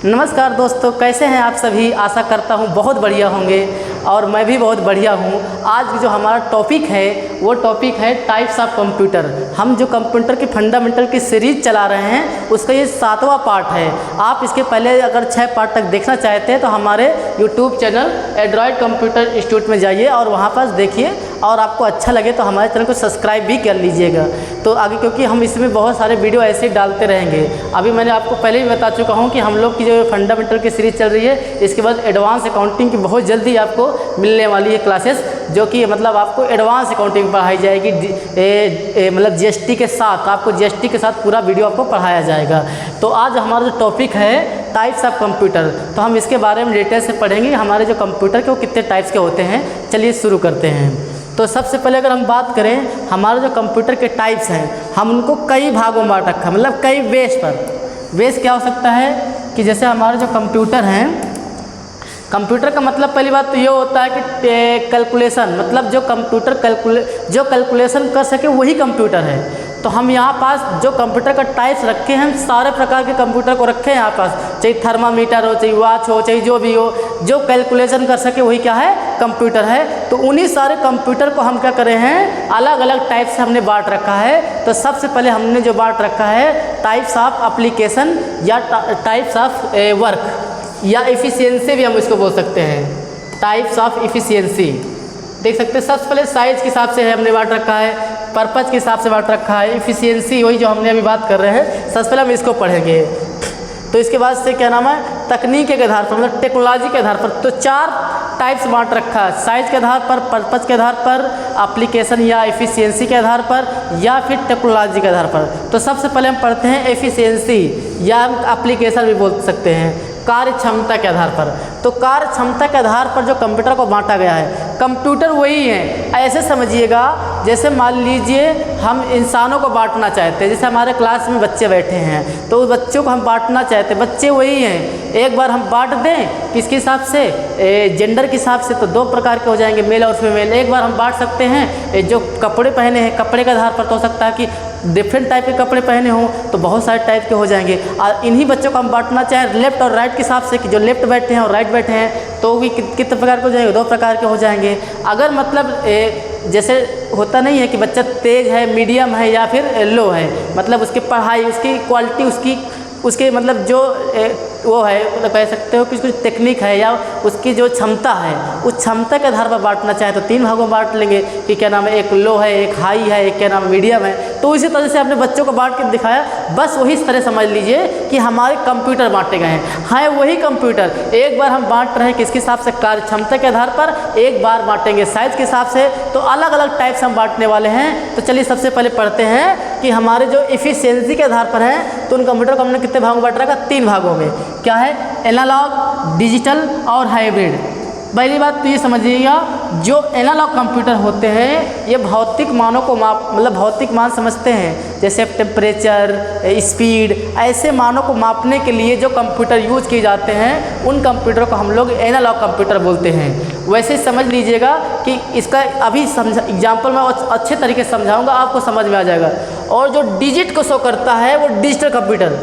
नमस्कार दोस्तों, कैसे हैं आप सभी। आशा करता हूं बहुत बढ़िया होंगे और मैं भी बहुत बढ़िया हूं। आज जो हमारा टॉपिक है वो टॉपिक है टाइप्स ऑफ कंप्यूटर। हम जो कंप्यूटर के फंडामेंटल की सीरीज चला रहे हैं उसका ये 7वां पार्ट है। आप इसके पहले अगर 6 पार्ट तक देखना चाहते हैं तो हमारे YouTube channel Android computer institute में जाइए और वहाँ पर देखिए, और आपको अच्छा लगे तो हमारे चैनल को सब्सक्राइब भी कर लीजिएगा। तो आगे क्योंकि हम इसमें बहुत सारे वीडियो ऐसे ही डालते रहेंगे। अभी मैंने आपको पहले भी बता चुका हूँ कि हम लोग की जो फंडामेंटल की सीरीज़ चल रही है, इसके बाद एडवांस अकाउंटिंग की बहुत जल्दी आपको मिलने वाली है क्लासेस, जो कि मतलब आपको एडवांस अकाउंटिंग पढ़ाई जाएगी। मतलब जीएसटी के साथ, आपको जीएसटी के साथ पूरा वीडियो आपको पढ़ाया जाएगा। तो आज हमारा जो टॉपिक है टाइप्स ऑफ कंप्यूटर, तो हम इसके बारे में डिटेल से पढ़ेंगे। हमारे जो कंप्यूटर के वो कितने टाइप्स के होते हैं, चलिए शुरू करते हैं। तो सबसे पहले अगर हम बात करें हमारे जो कंप्यूटर के टाइप्स हैं, हम उनको कई भागों में बांट रखा है, मतलब कई बेस पर। बेस क्या हो सकता है कि जैसे हमारे जो कंप्यूटर हैं, कंप्यूटर का मतलब पहली बात तो ये होता है कि कैलकुलेशन, मतलब जो कंप्यूटर जो कैलकुलेशन कर सके वही कंप्यूटर है। तो हम यहाँ पास जो कंप्यूटर का टाइप्स रखे हैं, हम सारे प्रकार के कंप्यूटर को रखे हैं यहाँ पास, चाहे थर्मामीटर हो, चाहे वॉच हो, चाहे जो भी हो, जो कैलकुलेशन कर सके वही क्या है, कंप्यूटर है। तो उन्हीं सारे कंप्यूटर को हम क्या करे हैं, अलग अलग टाइप से हमने बांट रखा है। तो सबसे पहले हमने जो बांट रखा है टाइप्स ऑफ एप्लीकेशन या टाइप्स ऑफ वर्क या एफिशिएंसी भी हम इसको बोल सकते हैं। टाइप्स ऑफ एफिशिएंसी देख सकते हैं। सबसे पहले साइज के हिसाब से हमने बांट रखा है, पर्पज़ के हिसाब से बांट रखा है, एफिशिएंसी वही जो हमने अभी बात कर रहे हैं। सबसे पहले हम इसको पढ़ेंगे। तो इसके बाद से क्या नाम है, तकनीक के आधार पर, मतलब टेक्नोलॉजी के आधार पर। तो 4 टाइप्स बांट रखा है, साइज के आधार पर, पर्पज़ के आधार पर, एप्लीकेशन या एफिशिएंसी के आधार पर, या फिर टेक्नोलॉजी के आधार पर। तो सबसे पहले हम पढ़ते हैं एफिशिएंसी या एप्लीकेशन भी बोल सकते हैं, कार्य क्षमता के आधार पर। तो कार्य क्षमता के आधार पर जो कंप्यूटर को बांटा गया है, कंप्यूटर वही है। ऐसे समझिएगा जैसे मान लीजिए हम इंसानों को बांटना चाहते हैं, जैसे हमारे क्लास में बच्चे बैठे हैं तो उस बच्चों को हम बांटना चाहते हैं, बच्चे वही हैं। एक बार हम बांट दें किसके हिसाब से, जेंडर के हिसाब से, तो 2 प्रकार के हो जाएंगे, मेल और फीमेल। एक बार हम बांट सकते हैं जो कपड़े पहने हैं, कपड़े के आधार पर तो हो सकता है कि डिफरेंट टाइप के कपड़े पहने हों, तो बहुत सारे टाइप के हो जाएंगे। और इन्हीं बच्चों को हम बांटना चाहें लेफ्ट और राइट के हिसाब से, कि जो लेफ्ट बैठे हैं और राइट बैठे हैं, तो भी कितने प्रकार के हो जाएंगे, 2 प्रकार के हो जाएंगे। अगर मतलब जैसे होता नहीं है कि बच्चा तेज है, मीडियम है या फिर लो है, मतलब उसकी पढ़ाई, उसकी क्वालिटी, उसके मतलब जो वो है, मतलब कह सकते हो कि उसकी टेक्निक है या उसकी जो क्षमता है, उस क्षमता के आधार पर बांटना चाहे तो 3 भागों में बांट लेंगे कि क्या नाम है, एक लो है, एक हाई है, एक क्या नाम है मीडियम है। तो इसी तरह से अपने बच्चों को बांट के दिखाया। बस वही इस तरह समझ लीजिए कि हमारे कंप्यूटर बांटे गए हैं। हाँ, वही कंप्यूटर एक बार हम बांट रहे हैं किसके हिसाब से, कार्य क्षमता के आधार पर, एक बार बांटेंगे साइज के हिसाब से। तो अलग अलग टाइप से हम बांटने वाले हैं। तो चलिए सबसे पहले पढ़ते हैं कि हमारे जो एफिशिएंसी के आधार पर है, तो उन कंप्यूटर को हमने कितने भागों में बांट रखा, 3 भागों में। क्या है, एनालॉग, डिजिटल और हाइब्रिड। पहली बात तो ये समझिएगा, जो एनालॉग कंप्यूटर होते हैं ये भौतिक मानों को मतलब भौतिक मान समझते हैं, जैसे टेम्परेचर, स्पीड, ऐसे मानों को मापने के लिए जो कंप्यूटर यूज किए जाते हैं, उन कंप्यूटर को हम लोग एनालॉग कंप्यूटर बोलते हैं। वैसे समझ लीजिएगा कि इसका अभी एग्जाम्पल मैं अच्छे तरीके से समझाऊँगा, आपको समझ में आ जाएगा। और जो डिजिट को शो करता है वो डिजिटल कंप्यूटर,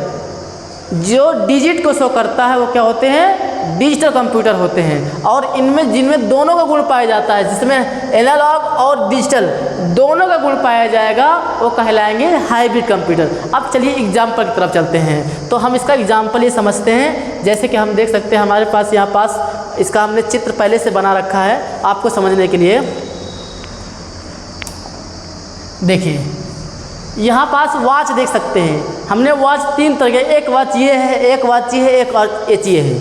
जो डिजिट को शो करता है वो क्या होते हैं, डिजिटल कंप्यूटर होते हैं। और इनमें जिनमें दोनों का गुण पाया जाता है, जिसमें एनालॉग और डिजिटल दोनों का गुण पाया जाएगा, वो कहलाएंगे हाइब्रिड कंप्यूटर। अब चलिए एग्जाम्पल की तरफ चलते हैं। तो हम इसका एग्जाम्पल ये समझते हैं, जैसे कि हम देख सकते हैं हमारे पास यहाँ पास इसका हमने चित्र पहले से बना रखा है आपको समझने के लिए। देखिए यहाँ पास वॉच देख सकते हैं, हमने वॉच 3 तरह के, एक वॉच ये है, एक वॉच ये है, एक वॉच ये है,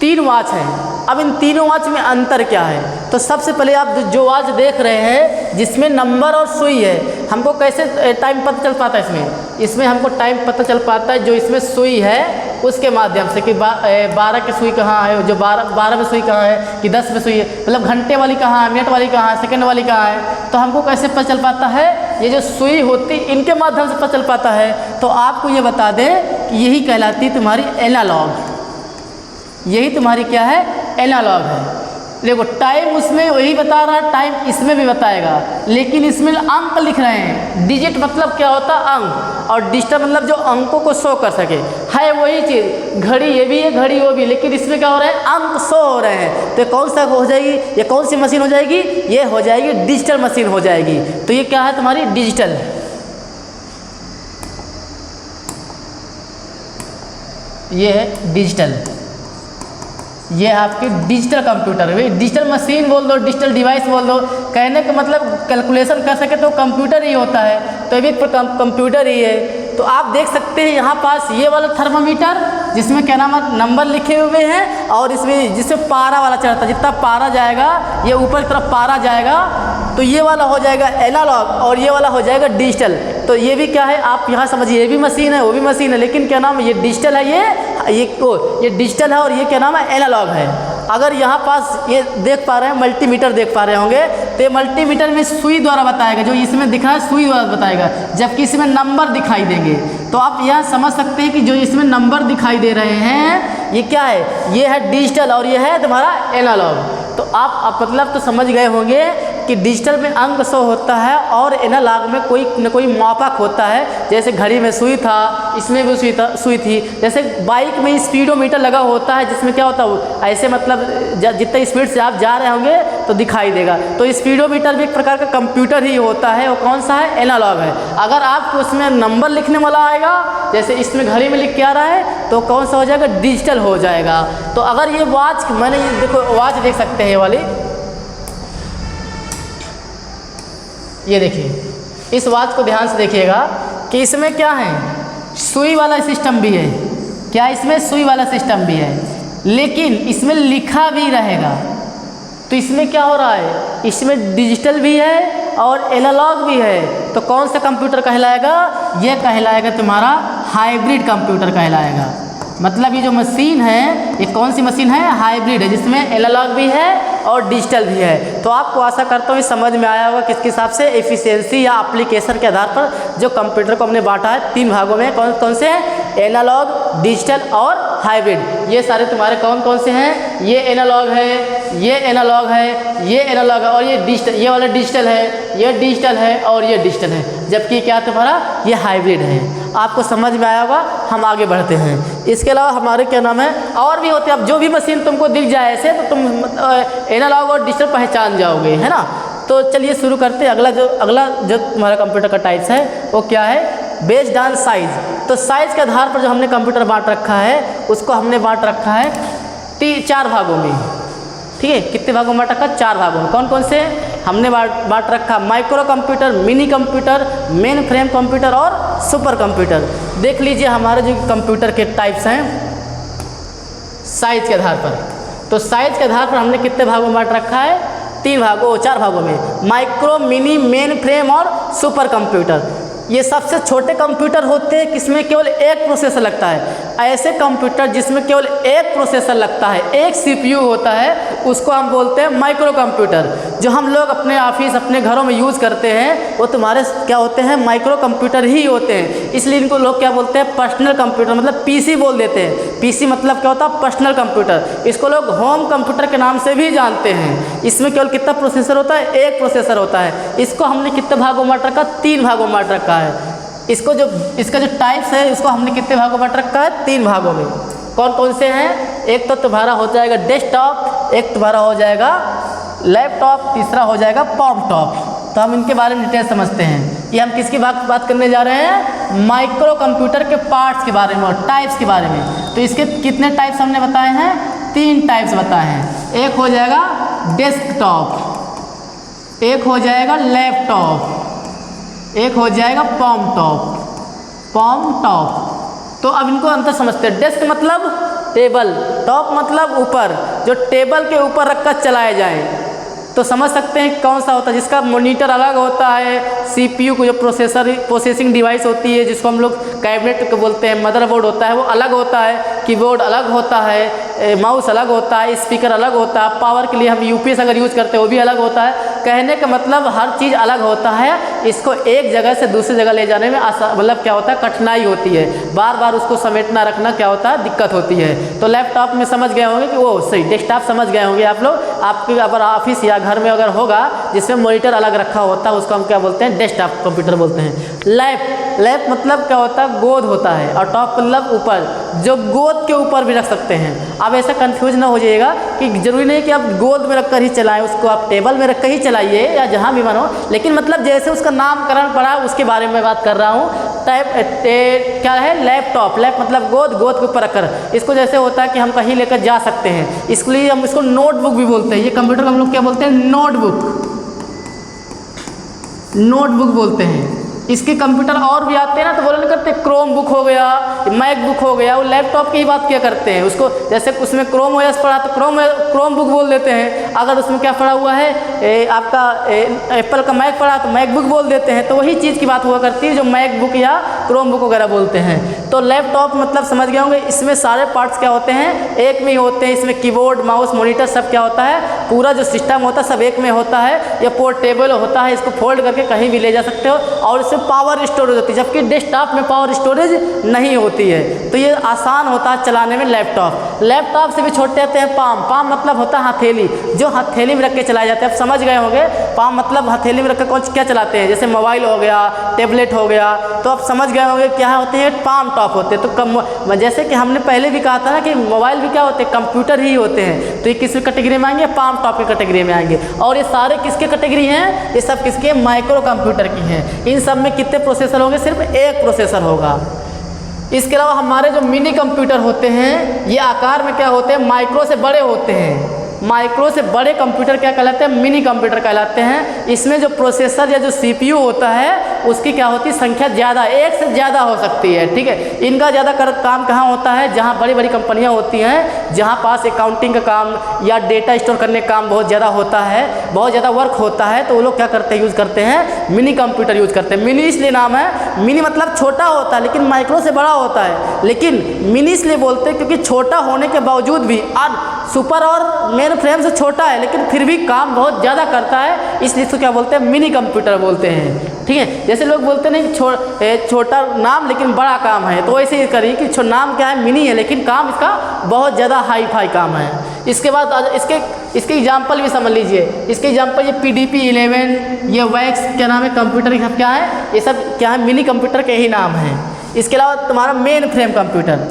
3 वॉच हैं। अब इन तीनों वॉच में अंतर क्या है, तो सबसे पहले आप जो वॉच देख रहे हैं जिसमें नंबर और सुई है, हमको कैसे टाइम पता चल पाता है, इसमें हमको टाइम पता चल पाता है जो इसमें सुई है उसके माध्यम से, कि 12 की सुई कहाँ है, जो 12 में सुई कहाँ है, कि 10 में सुई है, मतलब घंटे वाली कहाँ है, मिनट वाली कहाँ है, सेकंड वाली कहाँ है। तो हमको कैसे पता चल पाता है, ये जो सुई होती इनके माध्यम से पता चल पाता है। तो आपको ये बता दें कि यही कहलाती तुम्हारी एनालॉग, यही तुम्हारी क्या है, एनालॉग है। देखो टाइम उसमें वही बता रहा है, टाइम इसमें भी बताएगा, लेकिन इसमें अंक लिख रहे हैं। डिजिट मतलब क्या होता है? अंक। और डिजिटल मतलब जो अंकों को शो कर सके, है वही चीज़। घड़ी ये भी है, घड़ी वो भी, लेकिन इसमें क्या हो रहा है? अंक शो हो रहे हैं। तो कौन सा हो जाएगी? ये कौन सी मशीन हो जाएगी? ये हो जाएगी डिजिटल मशीन हो जाएगी। तो ये क्या है तुम्हारी? डिजिटल। ये है डिजिटल, ये है आपके डिजिटल कंप्यूटर। भाई डिजिटल मशीन बोल दो, डिजिटल डिवाइस बोल दो, कहने का मतलब कैलकुलेशन कर सके तो कंप्यूटर ही होता है, तो ये भी कंप्यूटर ही है। तो आप देख सकते हैं यहाँ पास ये वाला थर्मामीटर जिसमें क्या नाम है? नंबर लिखे हुए हैं, और इसमें जिसमें पारा वाला चढ़ता है, जितना पारा जाएगा ये ऊपर की तरफ पारा जाएगा, तो ये वाला हो जाएगा एनालॉग और ये वाला हो जाएगा डिजिटल। तो ये भी क्या है? आप यहाँ समझिए, ये भी मशीन है वो भी मशीन है, लेकिन क्या नाम है? ये डिजिटल है, ये डिजिटल है, और ये क्या नाम है? एनालॉग है। अगर यहाँ पास ये देख पा रहे हैं, मल्टीमीटर देख पा रहे होंगे, तो ये मल्टीमीटर में सुई द्वारा बताएगा, जो इसमें दिख रहा है सुई द्वारा बताएगा, जबकि इसमें नंबर दिखाई देंगे। तो आप यह समझ सकते हैं कि जो इसमें नंबर दिखाई दे रहे हैं ये क्या है? ये है डिजिटल और ये है तुम्हारा एनालॉग। तो आप मतलब तो समझ गए होंगे कि डिजिटल में अंक शो होता है और एनालॉग में कोई न कोई मापक होता है। जैसे घड़ी में सुई था, इसमें भी सुई थी। जैसे बाइक में स्पीडोमीटर लगा होता है, जिसमें क्या होता है? ऐसे मतलब जितने स्पीड से आप जा रहे होंगे तो दिखाई देगा। तो स्पीडोमीटर भी एक प्रकार का कंप्यूटर ही होता है। वो कौन सा है? एनालॉग है। अगर आपको उसमें नंबर लिखने वाला आएगा, जैसे इसमें घड़ी में लिख के आ रहा है, तो कौन सा हो जाएगा? डिजिटल हो जाएगा। तो अगर ये वॉच, मैंने ये देखो वॉच देख सकते हैं, ये वाली, ये देखिए, इस वॉच को ध्यान से देखिएगा कि इसमें क्या है? सुई वाला सिस्टम भी है। क्या इसमें? सुई वाला सिस्टम भी है, लेकिन इसमें लिखा भी रहेगा। तो इसमें क्या हो रहा है? इसमें डिजिटल भी है और एनालॉग भी है। तो कौन सा कंप्यूटर कहलाएगा? ये कहलाएगा तुम्हारा हाइब्रिड कंप्यूटर कहलाएगा। मतलब ये जो मशीन है, ये कौन सी मशीन है? हाइब्रिड है, जिसमें एनालॉग भी है और डिजिटल भी है। तो आपको आशा करता हूँ ये समझ में आया होगा किसके हिसाब से एफिशिएंसी या एप्लीकेशन के आधार पर जो कंप्यूटर को हमने बांटा है 3 भागों में। कौन कौन से हैं? एनालॉग, डिजिटल और हाइब्रिड। ये सारे तुम्हारे कौन कौन से हैं? ये एनालॉग है, ये एनालॉग है, ये एनालॉग है, और ये डिजिटल, ये वाला डिजिटल है, ये डिजिटल है और ये डिजिटल है। जबकि क्या तुम्हारा? ये हाइब्रिड है। आपको समझ में आया होगा। हम आगे बढ़ते हैं। इसके अलावा हमारे क्या नाम है? और भी होते हैं। अब जो भी मशीन तुमको दिख जाए ऐसे, तो तुम एनालॉग और डिजिटल पहचान जाओगे, है ना। तो चलिए शुरू करते हैं। अगला जो तुम्हारा कंप्यूटर का टाइप्स है वो क्या है? Based on size. तो साइज के आधार पर जो हमने कंप्यूटर बांट रखा है, उसको हमने बांट रखा है 4 भागों में। ठीक है, कितने भागों में बांट रखा? 4 भागों में। कौन कौन से हमने बांट रखा? Micro computer, mini computer, main frame computer और सुपर कंप्यूटर। देख लीजिए हमारे जो कंप्यूटर के टाइप्स हैं साइज के आधार पर। तो साइज के आधार पर हमने कितने भागों में बांट रखा है? 4 भागों में। माइक्रो, मिनी, मेन फ्रेम और सुपर कंप्यूटर। ये सबसे छोटे कंप्यूटर होते हैं किसमें केवल एक प्रोसेसर लगता है। ऐसे कंप्यूटर जिसमें केवल एक प्रोसेसर लगता है, एक सीपीयू होता है, उसको हम बोलते हैं माइक्रो कंप्यूटर। जो हम लोग अपने ऑफिस, अपने घरों में यूज़ करते हैं, वो तुम्हारे क्या होते हैं? माइक्रो कंप्यूटर ही होते हैं। इसलिए इनको लोग क्या बोलते हैं? पर्सनल कंप्यूटर, मतलब पीसी बोल देते हैं। पीसी मतलब क्या होता है? Personal computer. इसको लोग होम कंप्यूटर के नाम से भी जानते हैं। इसमें केवल कितना प्रोसेसर होता है? एक प्रोसेसर होता है। इसको हमने कितने भागों में बांट रखा? 3 भागों में बांट रखा है। इसका जो टाइप्स है, इसको हमने कितने भागों में बांट रखा है? 3 भागों में। कौन कौन से हैं? एक तो तुम्हारा हो जाएगा डेस्कटॉप, एक तुम्हारा हो जाएगा लैपटॉप, तीसरा हो जाएगा पॉपटॉप। तो हम इनके बारे में डिटेल समझते हैं। ये हम किसकी बात करने जा रहे हैं? माइक्रो कंप्यूटर के पार्ट्स के बारे में और टाइप्स के बारे में। तो इसके कितने टाइप्स हमने बताए हैं? 3 टाइप्स बताए हैं। एक हो जाएगा डेस्कटॉप, एक हो जाएगा लैपटॉप, एक हो जाएगा पॉपटॉप। तो अब इनको अंतर समझते हैं। डेस्क मतलब टेबल, टॉप मतलब ऊपर, जो टेबल के ऊपर रखकर चलाए जाए। तो समझ सकते हैं कौन सा होता है? जिसका मॉनिटर अलग होता है, सीपीयू को जो प्रोसेसिंग डिवाइस होती है, जिसको हम लोग कैबिनेट को बोलते हैं, मदरबोर्ड होता है, वो अलग होता है, कीबोर्ड अलग होता है, माउस अलग होता है, स्पीकर अलग होता है, पावर के लिए हम यूपीएस अगर यूज़ करते हैं वो भी अलग होता है। कहने का मतलब हर चीज़ अलग होता है। इसको एक जगह से दूसरी जगह ले जाने में मतलब क्या होता है, कठिनाई होती है, बार बार उसको समेटना रखना क्या होता है, दिक्कत होती है। तो लैपटॉप में समझ गए होंगे कि वो सही डेस्कटॉप समझ गए होंगे आप लोग। आपके अगर ऑफिस या घर में अगर होगा जिसमें मॉनिटर अलग रखा होता है उसको हम क्या बोलते हैं, डेस्कटॉप कंप्यूटर बोलते हैं। लैप मतलब क्या होता है, गोद होता है, और टॉप मतलब ऊपर, जो गोद के ऊपर भी रख सकते हैं। अब ऐसा कंफ्यूज ना हो जाइएगा कि जरूरी नहीं कि आप गोद में रखकर ही चलाएं, उसको आप टेबल में रखकर ही चलाइए या जहाँ भी मन हो, लेकिन मतलब जैसे उसका नामकरण पड़ा उसके बारे में बात कर रहा हूँ। क्या है, लैपटॉप, लैप मतलब गोद, गोद के ऊपर रखकर, इसको जैसे होता है कि हम कहीं लेकर जा सकते हैं, इसलिए हम इसको नोटबुक भी बोलते हैं। ये कंप्यूटर को हम लोग क्या बोलते हैं, नोटबुक, नोटबुक बोलते हैं। इसके कंप्यूटर और भी आते हैं ना, तो बोला नहीं करते, क्रोम बुक हो गया, मैक बुक हो गया, वो लैपटॉप की ही बात क्या करते हैं। उसको जैसे उसमें क्रोम ओएस पड़ा तो क्रोम बुक बोल देते हैं। अगर उसमें क्या पड़ा हुआ है, आपका एप्पल का मैक पड़ा तो मैक बुक बोल देते हैं। तो वही चीज़ की बात हुआ करती है जो मैक बुक या क्रोम बुक वगैरह बोलते हैं। तो लैपटॉप मतलब समझ गए होंगे, इसमें सारे पार्ट्स क्या होते हैं, एक में ही होते हैं। इसमें कीबोर्ड, माउस, मॉनिटर सब क्या होता है, पूरा जो सिस्टम होता है सब एक में होता है। या पोर्टेबल होता है, इसको फोल्ड करके कहीं भी ले जा सकते हो, और इससे पावर स्टोरेज होती है, जबकि डेस्कटॉप में पावर स्टोरेज नहीं होती है। तो ये आसान होता है चलाने में लैपटॉप। लैपटॉप से भी छोटे आते हैं पाम, पाम मतलब होता है हथेली, जो हथेली में रख के चलाए जाते हैं। आप समझ गए होंगे, पाम मतलब हथेली में रख कर क्या चलाते हैं, जैसे मोबाइल हो गया, टैबलेट हो गया, तो आप समझ गए होंगे क्या होते हैं, पाम टॉप होते हैं। तो जैसे कि हमने पहले भी कहा था ना कि मोबाइल भी क्या होते हैं, कंप्यूटर ही होते हैं। तो ये किस कैटेगरी में आएंगे, पाम टॉप की कैटेगरी में आएंगे। और ये सारे किसके कैटेगरी हैं, ये सब किसके, माइक्रो कंप्यूटर की हैं। इन सब में कितने प्रोसेसर होंगे, सिर्फ एक प्रोसेसर होगा। इसके अलावा हमारे जो मिनी कंप्यूटर होते हैं, ये आकार में क्या होते हैं, माइक्रो से बड़े होते हैं। माइक्रो से बड़े कंप्यूटर क्या कहलाते हैं, मिनी कंप्यूटर कहलाते हैं। इसमें जो प्रोसेसर या जो सीपीयू होता है उसकी क्या होती है, संख्या ज़्यादा, एक से ज़्यादा हो सकती है, ठीक है। इनका ज़्यादा काम कहाँ होता है, जहाँ बड़ी बड़ी कंपनियाँ होती हैं, जहाँ पास अकाउंटिंग का काम या डेटा स्टोर करने का काम बहुत ज़्यादा होता है, बहुत ज़्यादा वर्क होता है, तो वो लोग क्या करते हैं, यूज़ करते हैं मिनी कंप्यूटर यूज़ करते हैं। मिनी इसलिए नाम है, मिनी मतलब छोटा होता है लेकिन माइक्रो से बड़ा होता है। लेकिन मिनी इसलिए बोलते हैं क्योंकि छोटा होने के बावजूद भी सुपर और मेन फ्रेम से छोटा है, लेकिन फिर भी काम बहुत ज़्यादा करता है, इसलिए इसको क्या बोलते हैं, मिनी कंप्यूटर बोलते हैं, ठीक है। जैसे लोग बोलते नहीं छोटा नाम लेकिन बड़ा काम है, तो वैसे ही करिए कि नाम क्या है, मिनी है, लेकिन काम इसका बहुत ज़्यादा हाई फाई काम है। इसके बाद इसके एग्जाम्पल भी समझ लीजिए। इसके एग्जाम्पल ये PDP-11, ये वैक्स क्या नाम है, कंप्यूटर सब क्या है, ये सब क्या है, मिनी कंप्यूटर के ही नाम हैं। इसके अलावा तुम्हारा मेन फ्रेम कंप्यूटर,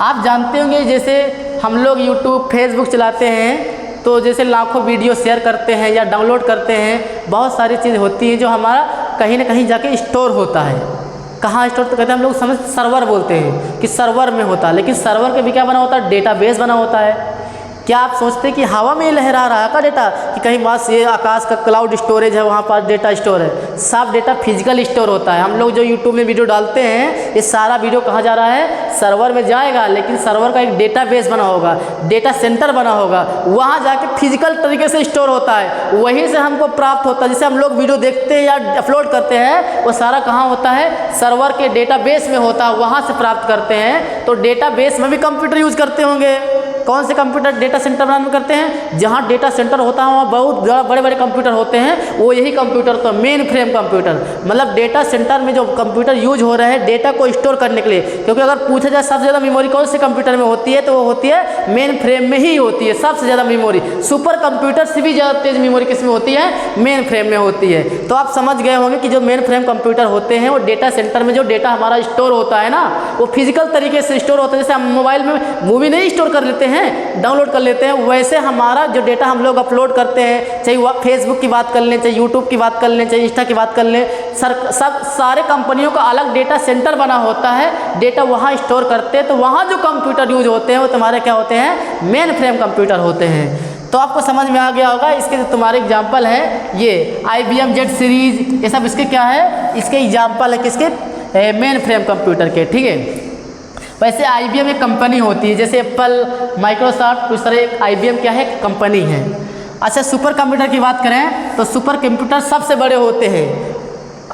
आप जानते होंगे जैसे हम लोग यूट्यूब, फेसबुक चलाते हैं, तो जैसे लाखों वीडियो शेयर करते हैं या डाउनलोड करते हैं, बहुत सारी चीज़ होती है जो हमारा कहीं ना कहीं जाके स्टोर होता है। कहाँ स्टोर तो कहते हैं हम लोग समझ, सर्वर बोलते हैं कि सर्वर में होता है, लेकिन सर्वर के भी क्या बना होता है, डेटाबेस बना होता है। क्या आप सोचते हैं कि हवा में लहरा रहा है का डेटा, कि कहीं बस ये आकाश का क्लाउड स्टोरेज है वहाँ पर डेटा स्टोर है। सब डेटा फिजिकल स्टोर होता है। हम लोग जो यूट्यूब में वीडियो डालते हैं, ये सारा वीडियो कहाँ जा रहा है, सर्वर में जाएगा, लेकिन सर्वर का एक डेटाबेस बना होगा, डेटा सेंटर बना होगा, वहाँ जाके फिजिकल तरीके से स्टोर होता है, वहीं से हमको प्राप्त होता है। जैसे हम लोग वीडियो देखते हैं या अपलोड करते हैं, वो सारा कहाँ होता है, सर्वर के डेटाबेस में होता है, वहाँ से प्राप्त करते हैं। तो डेटाबेस में भी कंप्यूटर यूज़ करते होंगे। कौन से कंप्यूटर डेटा सेंटर बनाने में करते हैं, जहाँ डेटा सेंटर होता है वहाँ बहुत बड़े बड़े कंप्यूटर होते हैं, वो यही कंप्यूटर तो मेन फ्रेम कंप्यूटर, मतलब डेटा सेंटर में जो कंप्यूटर यूज हो रहे हैं डेटा को स्टोर करने के लिए। क्योंकि अगर पूछा जाए सबसे ज़्यादा मेमोरी कौन से कंप्यूटर में होती है, तो वो होती है मेन फ्रेम में ही होती है सबसे ज़्यादा मेमोरी। सुपर कंप्यूटर से भी ज़्यादा तेज मेमोरी किस में होती है, मेन फ्रेम में होती है। तो आप समझ गए होंगे कि जो मेन फ्रेम कंप्यूटर होते हैं वो डेटा सेंटर में जो डेटा हमारा स्टोर होता है ना, वो फिजिकल तरीके से स्टोर होता है। जैसे हम मोबाइल में मूवी नहीं स्टोर कर लेते हैं, डाउनलोड कर लेते हैं, वैसे हमारा जो डेटा हम लोग अपलोड करते हैं, चाहे वह फेसबुक की बात कर लें, चाहे यूट्यूब की बात कर लें, चाहे इंस्टा की बात कर लें, सारे कंपनियों का अलग डेटा सेंटर बना होता है, डेटा वहाँ स्टोर करते हैं। तो वहाँ जो कंप्यूटर यूज होते हैं वो तुम्हारे क्या होते हैं, मेन फ्रेम कंप्यूटर होते हैं। तो आपको समझ में आ गया होगा। इसके जो तुम्हारे एग्जाम्पल है ये IBM Z सीरीज, ये सब इसके क्या है, इसके एग्जाम्पल है किसके, मेन फ्रेम कंप्यूटर के, ठीक है। वैसे IBM एक कंपनी होती है, जैसे एप्पल, माइक्रोसॉफ्ट, उस तरह एक IBM क्या है, कंपनी है। अच्छा, सुपर कंप्यूटर की बात करें तो सुपर कंप्यूटर सबसे बड़े होते हैं।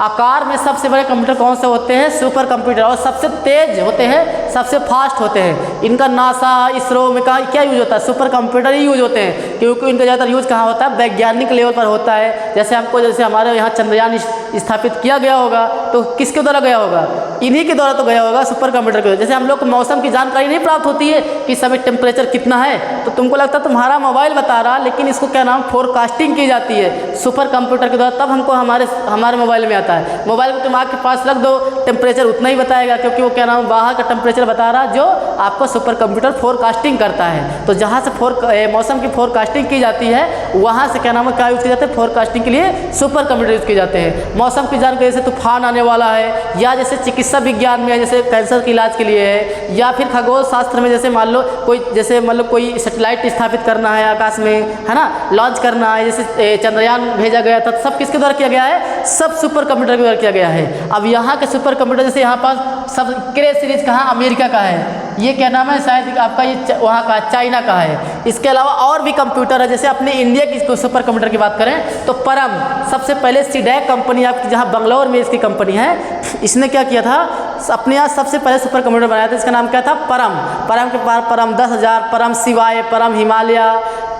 आकार में सबसे बड़े कंप्यूटर कौन से होते हैं, सुपर कंप्यूटर, और सबसे तेज होते हैं सबसे फास्ट होते हैं। इनका नासा, इसरो में क्या यूज होता है, सुपर कंप्यूटर ही यूज होते हैं, क्योंकि इनका ज़्यादातर यूज कहाँ होता है, वैज्ञानिक लेवल पर होता है। जैसे हमारे यहाँ चंद्रयान स्थापित किया गया होगा तो किसके द्वारा गया होगा, इन्हीं के द्वारा तो गया होगा, सुपर कंप्यूटर के। जैसे हम लोग को मौसम की जानकारी नहीं प्राप्त होती है कि समय टेम्परेचर कितना है, तो तुमको लगता है तुम्हारा मोबाइल बता रहा, लेकिन इसको क्या नाम, फोरकास्टिंग की जाती है सुपर कंप्यूटर के द्वारा, तब हमको हमारे मोबाइल में आता है। मोबाइल को तुम आग के पास रख दो, टेम्परेचर उतना ही बताएगा, क्योंकि वो क्या नाम, बाहर का टेम्परेचर बता रहा, जो आपको सुपर कंप्यूटर फोरकास्टिंग करता है। तो जहाँ से मौसम की फोरकास्टिंग की जाती है, वहाँ से क्या नाम है, क्या यूज़ किया जाता है, फोरकास्टिंग के लिए सुपर कंप्यूटर यूज़ किए जाते हैं। मौसम की जानकारी जैसे तूफान आने वाला है, या जैसे चिकित्सा विज्ञान में जैसे कैंसर के इलाज के लिए है, या फिर खगोल शास्त्र में जैसे मान लो कोई सैटेलाइट स्थापित करना है आकाश में, है ना, लॉन्च करना है, जैसे चंद्रयान भेजा गया था, सब किसके द्वारा किया गया है, सब सुपर कंप्यूटर के द्वारा किया गया है। अब यहाँ के सुपर कंप्यूटर जैसे यहाँ पास सब क्रे सीरीज कहाँ, अमेरिका का है, ये क्या नाम है, शायद आपका ये वहाँ का चाइना का है। इसके अलावा और भी कंप्यूटर है, जैसे अपने इंडिया की सुपर कंप्यूटर की बात करें तो परम, सबसे पहले सीडैक कंपनी आपकी जहाँ बंगलौर में इसकी कंपनी है, इसने क्या किया था, अपने यहाँ सबसे पहले सुपर कंप्यूटर बनाया था। इसका नाम क्या था, परम के पार परम 10,000, परम शिवाय, परम हिमालय,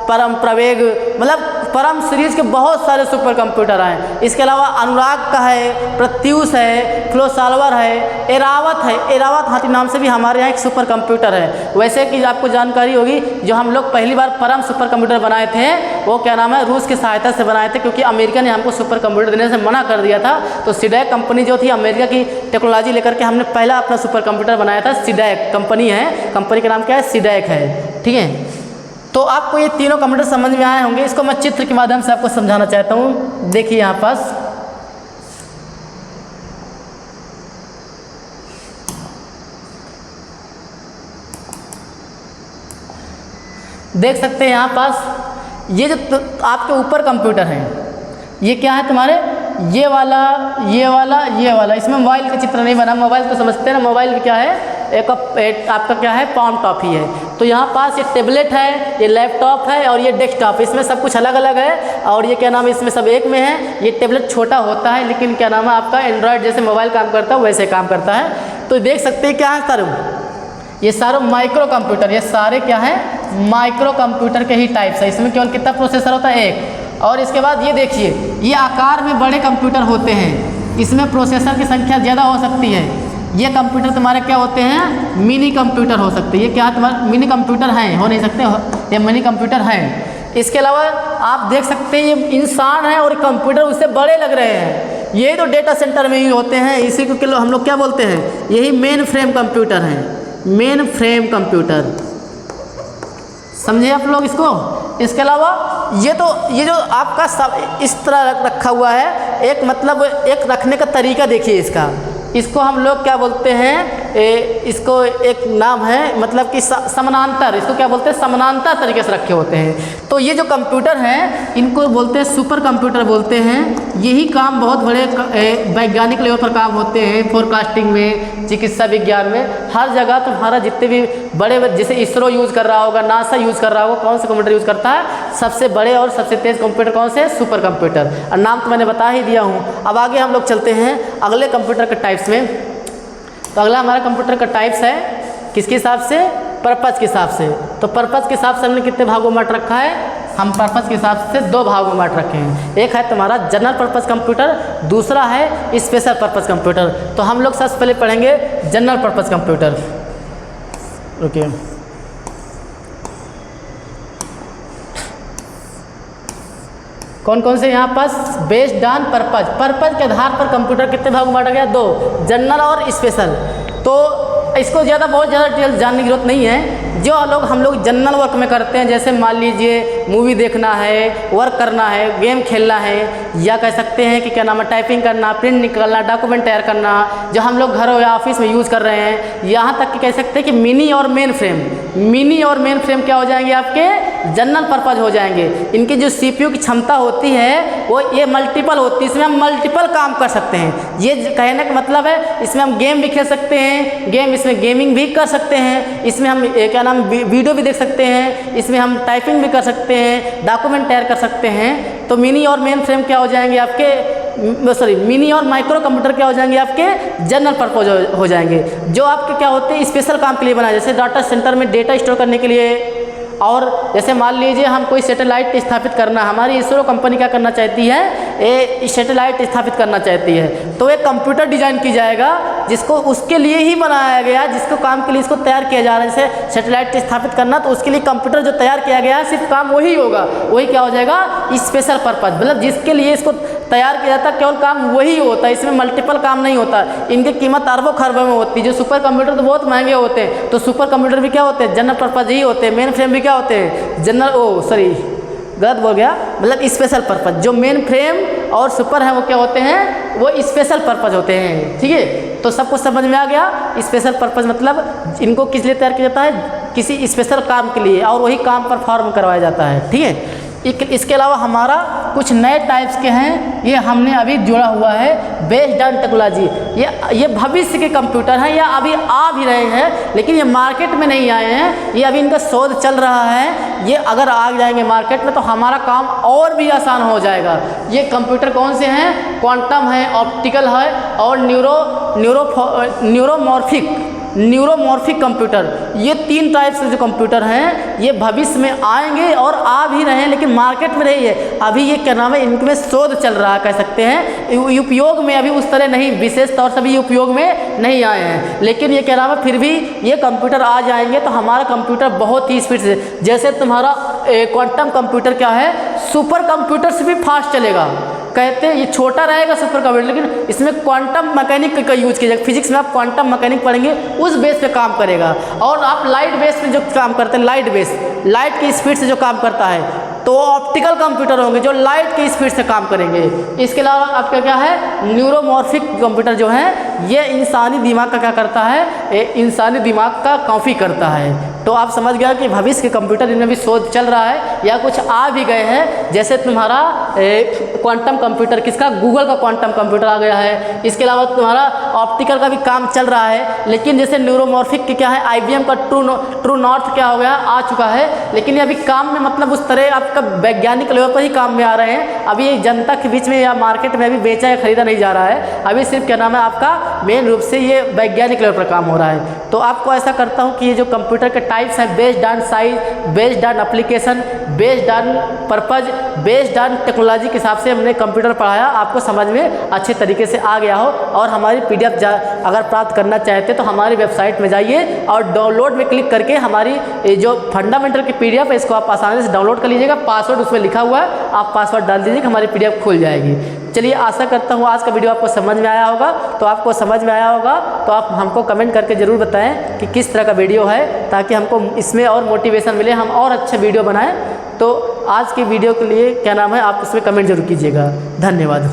परम प्रवेग, मतलब परम सीरीज के बहुत सारे सुपर कंप्यूटर हैं। इसके अलावा अनुराग का है, प्रत्यूष है, फ्लो सॉल्वर है, एरावत है, एरावत हाथी नाम से भी हमारे यहाँ एक सुपर कंप्यूटर है। वैसे कि आपको जानकारी होगी, जो हम लोग पहली बार परम सुपर कंप्यूटर बनाए थे, वो क्या नाम है, रूस की सहायता से बनाए थे, क्योंकि अमेरिका ने हमको सुपर कंप्यूटर देने से मना कर दिया था। तो सीडैक कंपनी जो थी, अमेरिका की टेक्नोलॉजी लेकर के हमने पहला अपना सुपर कंप्यूटर बनाया था। सीडैक कंपनी है, कंपनी का नाम क्या है, सीडैक है, ठीक है। तो आपको ये तीनों कंप्यूटर समझ में आए होंगे। इसको मैं चित्र के माध्यम से आपको समझाना चाहता हूँ। देखिए यहाँ पास देख सकते हैं, यहाँ पास ये जो आपके ऊपर कंप्यूटर हैं, ये क्या है तुम्हारे, ये वाला, ये वाला, ये वाला। इसमें मोबाइल का चित्र नहीं बना, मोबाइल तो समझते हैं ना, मोबाइल क्या है, एक आपका क्या है, पाम टॉप ही है। तो यहाँ पास ये टेबलेट है, ये लैपटॉप है और ये डेस्कटॉप, इसमें सब कुछ अलग अलग है। और ये क्या नाम है, इसमें सब एक में है। ये टेबलेट छोटा होता है, लेकिन क्या नाम है आपका, एंड्रॉयड जैसे मोबाइल काम करता है वैसे काम करता है। तो देख सकते हैं क्या है सारे, ये सारे माइक्रो कंप्यूटर, ये सारे क्या है, माइक्रो कंप्यूटर के ही टाइप्स है। इसमें केवल कितना प्रोसेसर होता है, एक। और इसके बाद ये देखिए, ये आकार में बड़े कंप्यूटर होते हैं, इसमें प्रोसेसर की संख्या ज़्यादा हो सकती है। ये कंप्यूटर तुम्हारे क्या होते हैं, मिनी कंप्यूटर हो सकते हैं। ये क्या तुम्हारे मिनी कंप्यूटर हैं, हो नहीं सकते, ये मिनी कंप्यूटर हैं। इसके अलावा आप देख सकते हैं, ये इंसान है और कंप्यूटर उससे बड़े लग रहे हैं। ये तो डेटा सेंटर में ही होते हैं, इसी को हम लोग क्या बोलते हैं, यही मेन फ्रेम कंप्यूटर हैं, मेन फ्रेम कंप्यूटर, समझे आप लोग इसको। इसके अलावा ये जो आपका सब इस तरह रखा हुआ है, एक मतलब एक रखने का तरीका देखिए इसका, इसको हम लोग क्या बोलते हैं, इसको एक नाम है, मतलब कि समानांतर, इसको क्या बोलते हैं, समानांतर तरीके से रखे होते हैं। तो ये जो कंप्यूटर हैं, इनको बोलते हैं सुपर कंप्यूटर बोलते हैं। यही काम बहुत बड़े वैज्ञानिक लेवल पर काम होते हैं, फोरकास्टिंग में, चिकित्सा विज्ञान में, हर जगह तुम्हारा जितने भी बड़े, जैसे इसरो यूज़ कर रहा होगा, नासा यूज़ कर रहा होगा, कौन सा कंप्यूटर यूज़ करता है, सबसे बड़े और सबसे तेज़ कंप्यूटर कौन से, सुपर कंप्यूटर। और नाम तो मैंने बता ही दिया हूँ। अब आगे हम लोग चलते हैं अगले कंप्यूटर के टाइप्स में। तो अगला हमारा कंप्यूटर का टाइप्स है किसके हिसाब से, पर्पज़ के हिसाब से। तो पर्पज़ के हिसाब से हमने कितने भागों में बांट रखा है, हम पर्पज़ के हिसाब से 2 भागों में बांट रखे हैं। एक है तुम्हारा जनरल पर्पज़ कंप्यूटर, दूसरा है स्पेशल पर्पज़ कंप्यूटर। तो हम लोग सबसे पहले पढ़ेंगे जनरल पर्पज़ कंप्यूटर। ओके, कौन कौन से यहाँ पास, बेस्ड ऑन पर्पज़, पर्पज़ के आधार पर कंप्यूटर कितने भाग में बांटा गया, 2, जनरल और स्पेशल। तो इसको बहुत ज़्यादा डिटेल जानने की जरूरत नहीं है। जो हम लोग जनरल वर्क में करते हैं, जैसे मान लीजिए मूवी देखना है, वर्क करना है, गेम खेलना है, या कह सकते हैं कि क्या नाम है, टाइपिंग करना, प्रिंट निकालना, डॉक्यूमेंट तैयार करना, जो हम लोग घर या ऑफिस में यूज़ कर रहे हैं, यहाँ तक कि कह सकते हैं कि मिनी और मेन फ्रेम क्या हो जाएंगे, आपके जनरल पर्पज़ हो जाएंगे। इनकी जो CPU की क्षमता होती है वो ये मल्टीपल होती है, इसमें हम मल्टीपल काम कर सकते हैं। ये कहने का मतलब है, इसमें हम गेम भी खेल सकते हैं, इसमें गेमिंग भी कर सकते हैं, इसमें हम क्या नाम वीडियो भी देख सकते हैं, इसमें हम टाइपिंग भी कर सकते हैं, डॉक्यूमेंट तैयार कर सकते हैं। तो मिनी और मेन फ्रेम क्या हो जाएंगे, आपके सॉरी मिनी और माइक्रो कंप्यूटर क्या हो जाएंगे आपके जनरल पर्पज हो जाएंगे, जो आपके क्या होते हैं स्पेशल काम के लिए बनाए, जैसे डाटा सेंटर में डेटा स्टोर करने के लिए। और जैसे मान लीजिए हम कोई सैटेलाइट स्थापित करना, हमारी इसरो कंपनी क्या करना चाहती है, ये सैटेलाइट स्थापित करना चाहती है, तो एक कंप्यूटर डिजाइन की जाएगा जिसको उसके लिए ही बनाया गया, जिसको काम के लिए इसको तैयार किया जा रहा है। जैसे सैटेलाइट स्थापित करना तो उसके लिए कंप्यूटर जो तैयार किया गया है सिर्फ काम वही होगा, वही क्या हो जाएगा स्पेशल पर्पज, मतलब जिसके लिए इसको तैयार किया जाता है केवल काम वही होता है, इसमें मल्टीपल काम नहीं होता। इनकी कीमत अरबों खरबों में होती है। जो सुपर कंप्यूटर तो बहुत महंगे होते हैं, तो सुपर कंप्यूटर भी क्या होते हैं जनरल पर्पज ही होते हैं। मेन फ्रेम भी क्या होते हैं गलत बोल गया, मतलब स्पेशल पर्पज। जो मेन फ्रेम और सुपर है वो क्या होते हैं, वो स्पेशल पर्पज होते हैं। ठीक है, तो सबको समझ में आ गया। स्पेशल पर्पज मतलब इनको किस लिए तैयार किया जाता है, किसी स्पेशल काम के लिए, और वही काम परफॉर्म करवाया जाता है। ठीक है, इसके अलावा हमारा कुछ नए टाइप्स के हैं, ये हमने अभी जोड़ा हुआ है बेस्ड ऑन टेक्नोलॉजी। ये भविष्य के कंप्यूटर हैं, या अभी आ भी रहे हैं लेकिन ये मार्केट में नहीं आए हैं, ये अभी इनका शोध चल रहा है। ये अगर आ जाएंगे मार्केट में तो हमारा काम और भी आसान हो जाएगा। ये कंप्यूटर कौन से हैं, क्वांटम है, ऑप्टिकल है और न्यूरोमॉर्फिक कंप्यूटर। ये 3 टाइप्स के जो कंप्यूटर हैं ये भविष्य में आएंगे और आ भी रहे हैं, लेकिन मार्केट में नहीं है अभी। ये क्या नाम है, इनमें शोध चल रहा है कह सकते हैं। उपयोग में अभी उस तरह नहीं, विशेष तौर से भी उपयोग में नहीं आए हैं, लेकिन ये क्या नाम है फिर भी ये कंप्यूटर आ जाएंगे तो हमारा कंप्यूटर बहुत ही स्पीड से, जैसे तुम्हारा क्वांटम कंप्यूटर क्या है सुपर कंप्यूटर से भी फास्ट चलेगा। कहते हैं ये छोटा रहेगा सुपर कंप्यूटर, लेकिन इसमें क्वांटम मैकेनिक का यूज किया जाएगा। फिजिक्स में आप क्वांटम मैकेनिक पढ़ेंगे, उस बेस पे काम करेगा। और आप लाइट बेस पे जो काम करते हैं, लाइट की स्पीड से जो काम करता है, तो ऑप्टिकल कंप्यूटर होंगे जो लाइट की स्पीड से काम करेंगे। इसके अलावा आपका क्या है, न्यूरोमॉर्फिक कंप्यूटर जो है ये इंसानी दिमाग का क्या करता है, इंसानी दिमाग का कॉपी करता है। तो आप समझ गया कि भविष्य के कंप्यूटर इनमें भी शोध चल रहा है या कुछ आ भी गए हैं। जैसे तुम्हारा क्वांटम कंप्यूटर, किसका, गूगल का क्वांटम कंप्यूटर आ गया है। इसके अलावा तुम्हारा ऑप्टिकल का भी काम चल रहा है, लेकिन जैसे न्यूरोमॉर्फिक की क्या है, IBM का ट्रू नॉर्थ क्या हो गया, आ चुका है, लेकिन ये अभी काम में मतलब उस तरह आपका वैज्ञानिक लेवल पर ही काम में आ रहे हैं। अभी ये जनता के बीच में या मार्केट में अभी बेचा या खरीदा नहीं जा रहा है। अभी सिर्फ क्या नाम है आपका मेन रूप से ये वैज्ञानिक लेवल पर काम हो रहा है। तो आपको ऐसा करता हूँ कि ये जो कंप्यूटर के टाइप्स हैं, based on size, based on application, based on purpose, based on technology के हिसाब से हमने कंप्यूटर पढ़ाया, आपको समझ में अच्छे तरीके से आ गया हो। और हमारी PDF अगर प्राप्त करना चाहते तो हमारी वेबसाइट में जाइए और डाउनलोड में क्लिक करके हमारी जो फंडामेंटल की PDF है इसको आप आसानी से डाउनलोड कर लीजिएगा। पासवर्ड उसमें लिखा हुआ है, आप पासवर्ड डाल दीजिएगा, हमारी PDF खुल जाएगी। चलिए, आशा करता हूँ आज का वीडियो आपको समझ में आया होगा। तो आपको समझ में आया होगा तो आप हमको कमेंट करके ज़रूर बताएं कि किस तरह का वीडियो है, ताकि हमको इसमें और मोटिवेशन मिले, हम और अच्छे वीडियो बनाएं। तो आज की वीडियो के लिए क्या नाम है, आप इसमें कमेंट जरूर कीजिएगा। धन्यवाद।